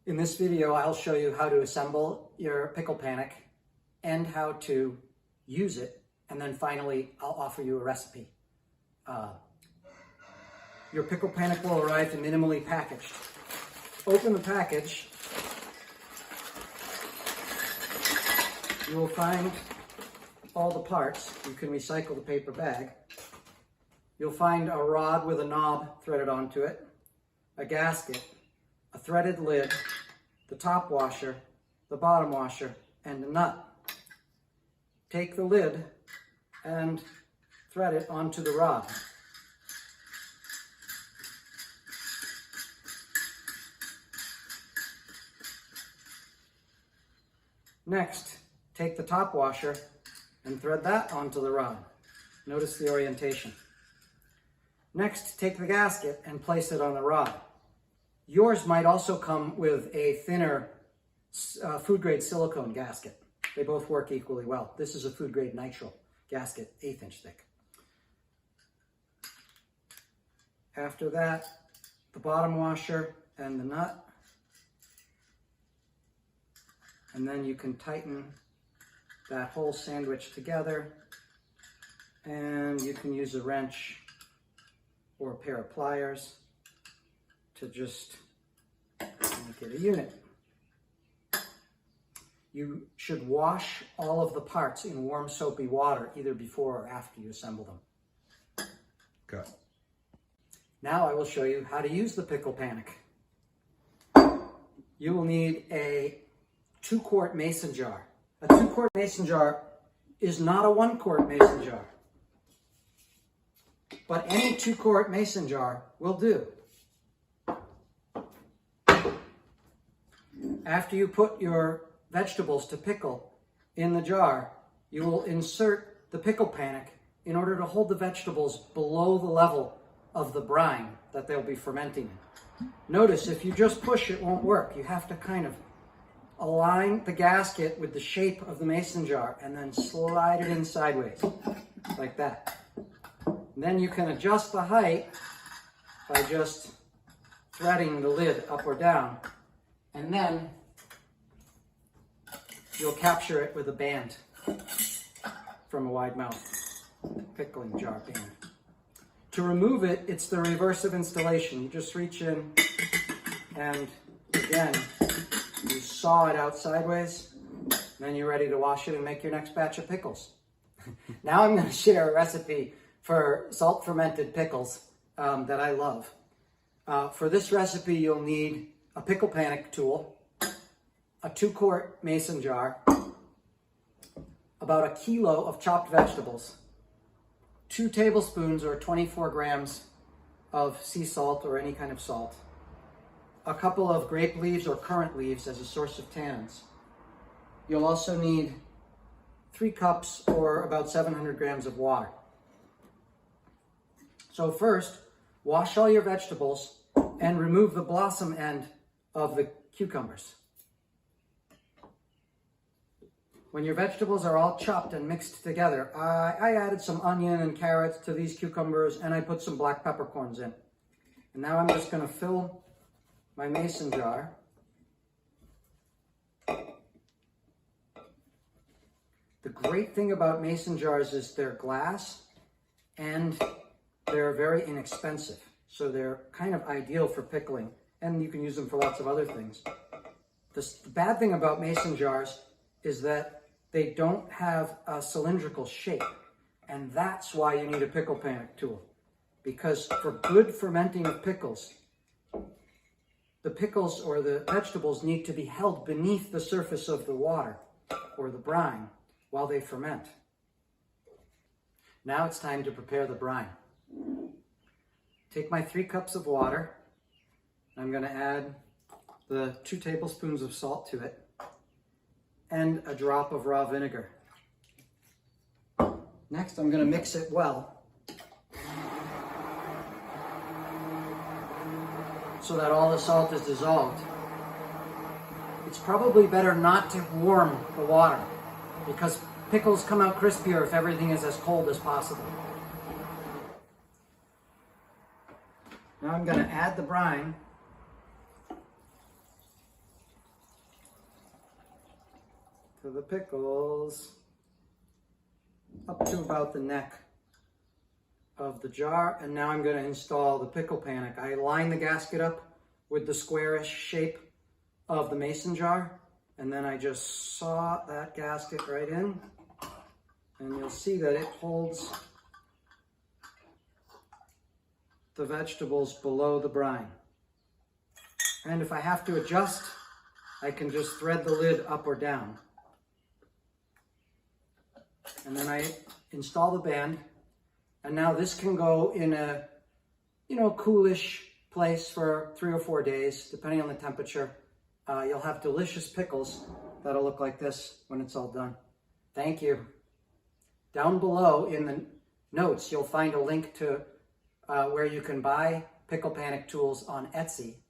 In this video, I'll show you how to assemble your Picklepanic and how to use it. And then finally, I'll offer you a recipe. Your Picklepanic will arrive minimally packaged. Open the package. You will find all the parts. You can recycle the paper bag. You'll find a rod with a knob threaded onto it, a gasket, a threaded lid, the top washer, the bottom washer, and a nut. Take the lid and thread it onto the rod. Next, take the top washer and thread that onto the rod. Notice the orientation. Next, take the gasket and place it on the rod. Yours might also come with a thinner food-grade silicone gasket. They both work equally well. This is a food-grade nitrile gasket, 1/8 inch thick. After that, the bottom washer and the nut. And then you can tighten that whole sandwich together. And you can use a wrench or a pair of pliers to just make it a unit. You should wash all of the parts in warm soapy water, either before or after you assemble them. Good. Now I will show you how to use the Picklepanic. You will need a 2-quart mason jar. A 2-quart mason jar is not a 1-quart mason jar, but any 2-quart mason jar will do. After you put your vegetables to pickle in the jar, you will insert the Picklepanic in order to hold the vegetables below the level of the brine that they'll be fermenting in. Notice, if you just push, it won't work. You have to kind of align the gasket with the shape of the mason jar and then slide it in sideways, like that. And then you can adjust the height by just threading the lid up or down, and then you'll capture it with a band from a wide mouth pickling jar band. To remove it, it's the reverse of installation. You just reach in and again, you saw it out sideways, then you're ready to wash it and make your next batch of pickles. Now I'm going to share a recipe for salt-fermented pickles that I love. For this recipe, you'll need a Picklepanic tool, a 2-quart mason jar, about 1 kilo of chopped vegetables, 2 tablespoons or 24 grams of sea salt or any kind of salt, a couple of grape leaves or currant leaves as a source of tannins. You'll also need 3 cups or about 700 grams of water. So first, wash all your vegetables and remove the blossom end of the cucumbers. When your vegetables are all chopped and mixed together, I added some onion and carrots to these cucumbers, and I put some black peppercorns in. And now I'm just going to fill my mason jar. The great thing about mason jars is they're glass and they're very inexpensive. So they're kind of ideal for pickling, and you can use them for lots of other things. The bad thing about mason jars is that they don't have a cylindrical shape, and that's why you need a Picklepanic tool. Because for good fermenting of pickles, the pickles or the vegetables need to be held beneath the surface of the water or the brine while they ferment. Now it's time to prepare the brine. Take my 3 cups of water. I'm going to add the 2 tablespoons of salt to it and a drop of raw vinegar. Next, I'm going to mix it well so that all the salt is dissolved. It's probably better not to warm the water because pickles come out crispier if everything is as cold as possible. Now I'm going to add the brine to the pickles up to about the neck of the jar. And now I'm going to install the Picklepanic. I line the gasket up with the squarish shape of the mason jar, and then I just saw that gasket right in, and you'll see that it holds the vegetables below the brine. And if I have to adjust, I can just thread the lid up or down. And then I install the band, and now this can go in a, coolish place for 3 or 4 days, depending on the temperature. You'll have delicious pickles that'll look like this when it's all done. Thank you. Down below in the notes, you'll find a link to where you can buy Picklepanic tools on Etsy.